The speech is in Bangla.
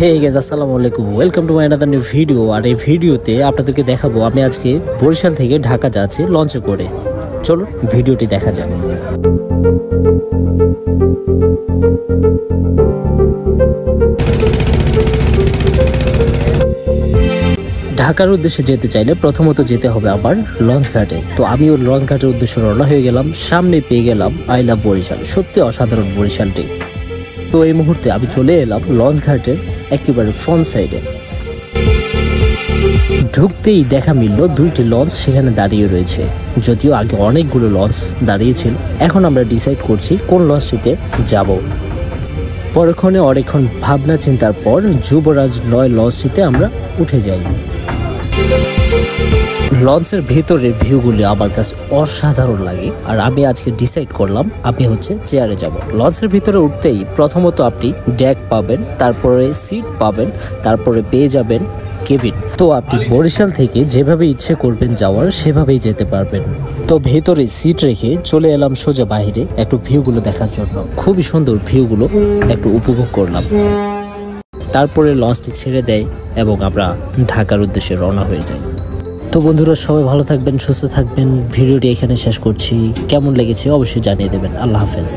হে গাইস, আসসালামু আলাইকুম, welcome to my another new video. আর এই ভিডিওতে আপনাদেরকে দেখাবো আমি আজকে বরিশাল থেকে ঢাকা যাচ্ছি লঞ্চে করে। চলুন ভিডিওটি দেখা যাক। ঢাকার উদ্দেশ্যে যেতে চাইলে প্রথমত যেতে হবে আবার লঞ্চ ঘাটে। তো আমি ওই লঞ্চ ঘাটের উদ্দেশ্যে রওনা হয়ে গেলাম। সামনে পেয়ে গেলাম আই লাভ বরিশাল। সত্যি অসাধারণ বরিশালটি। তো এই মুহূর্তে আমি চলে এলাম লঞ্চ ঘাটের একেবারে ফ্রন্ট সাইডে। ঢুকতেই দেখা মিলল দুইটি লঞ্চ সেখানে দাঁড়িয়ে রয়েছে। যদিও আগে অনেকগুলো লঞ্চ দাঁড়িয়েছিল। এখন আমরা ডিসাইড করছি কোন লঞ্চটিতে যাব। পরক্ষণে অনেকক্ষণ ভাবনা চিন্তার পর যুবরাজ 9 লঞ্চটিতে আমরা উঠে যাই। লঞ্চের ভেতরের ভিউগুলি আমার কাছে অসাধারণ লাগে। আর আমি আজকে ডিসাইড করলাম আমি চেয়ারে যাব। লঞ্চের ভিতরে উঠতেই প্রথমত আপনি ডেক পাবেন, তারপরে সিট পাবেন, তারপরে পেয়ে যাবেন কেবিন। তো আপনি বরিশাল থেকে যেভাবে ইচ্ছে করবেন যাওয়ার সেভাবেই যেতে পারবেন। তো ভেতরে সিট রেখে চলে এলাম সোজা বাইরে একটু ভিউগুলো দেখার জন্য। খুবই সুন্দর ভিউগুলো একটু উপভোগ করলাম। তারপরে লঞ্চটি ছেড়ে দেয় এবং আমরা ঢাকার উদ্দেশ্যে রওনা হয়ে যাই। তো বন্ধুরা, সবাই ভালো থাকবেন, সুস্থ থাকবেন। ভিডিওটি এখানে শেষ করছি। কেমন লেগেছে অবশ্যই জানিয়ে দেবেন। আল্লাহ হাফেজ।